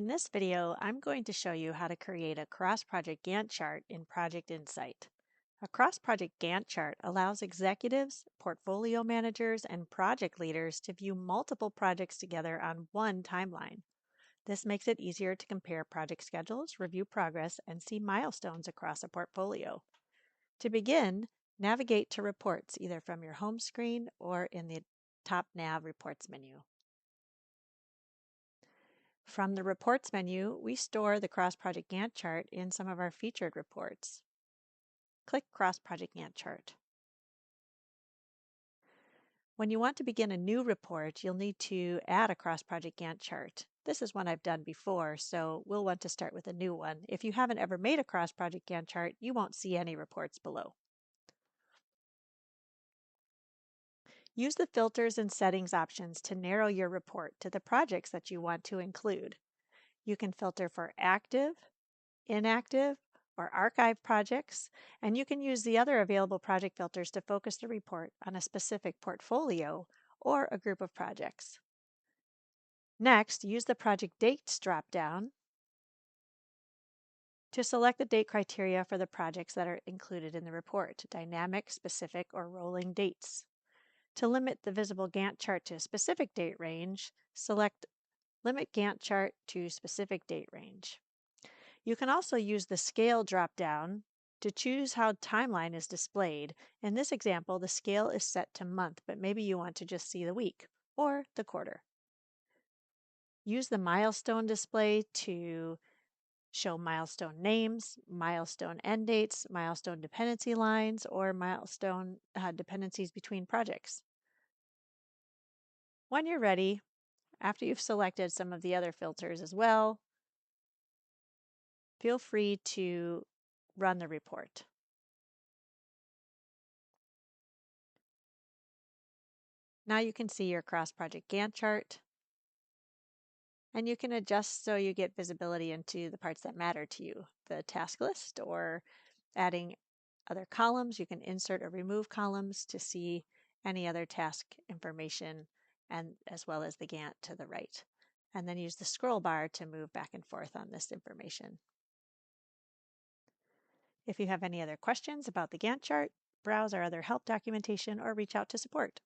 In this video, I'm going to show you how to create a Cross Project Gantt chart in Project Insight. A Cross Project Gantt chart allows executives, portfolio managers, and project leaders to view multiple projects together on one timeline. This makes it easier to compare project schedules, review progress, and see milestones across a portfolio. To begin, navigate to Reports either from your home screen or in the top nav Reports menu. From the Reports menu, we store the Cross Project Gantt chart in some of our featured reports. Click Cross Project Gantt Chart. When you want to begin a new report, you'll need to add a Cross Project Gantt chart. This is one I've done before, so we'll want to start with a new one. If you haven't ever made a Cross Project Gantt chart, you won't see any reports below. Use the filters and settings options to narrow your report to the projects that you want to include. You can filter for active, inactive, or archive projects, and you can use the other available project filters to focus the report on a specific portfolio or a group of projects. Next, use the Project Dates drop-down to select the date criteria for the projects that are included in the report, dynamic, specific, or rolling dates. To limit the visible Gantt chart to a specific date range, select Limit Gantt chart to specific date range. You can also use the Scale drop-down to choose how timeline is displayed. In this example, the scale is set to month, but maybe you want to just see the week or the quarter. Use the milestone display to show milestone names, milestone end dates, milestone dependency lines, or milestone dependencies between projects. When you're ready, after you've selected some of the other filters as well, feel free to run the report. Now you can see your Cross Project Gantt chart, and you can adjust so you get visibility into the parts that matter to you, the task list, or adding other columns. You can insert or remove columns to see any other task information, and as well as the Gantt to the right. And then use the scroll bar to move back and forth on this information. If you have any other questions about the Gantt chart, browse our other help documentation or reach out to support.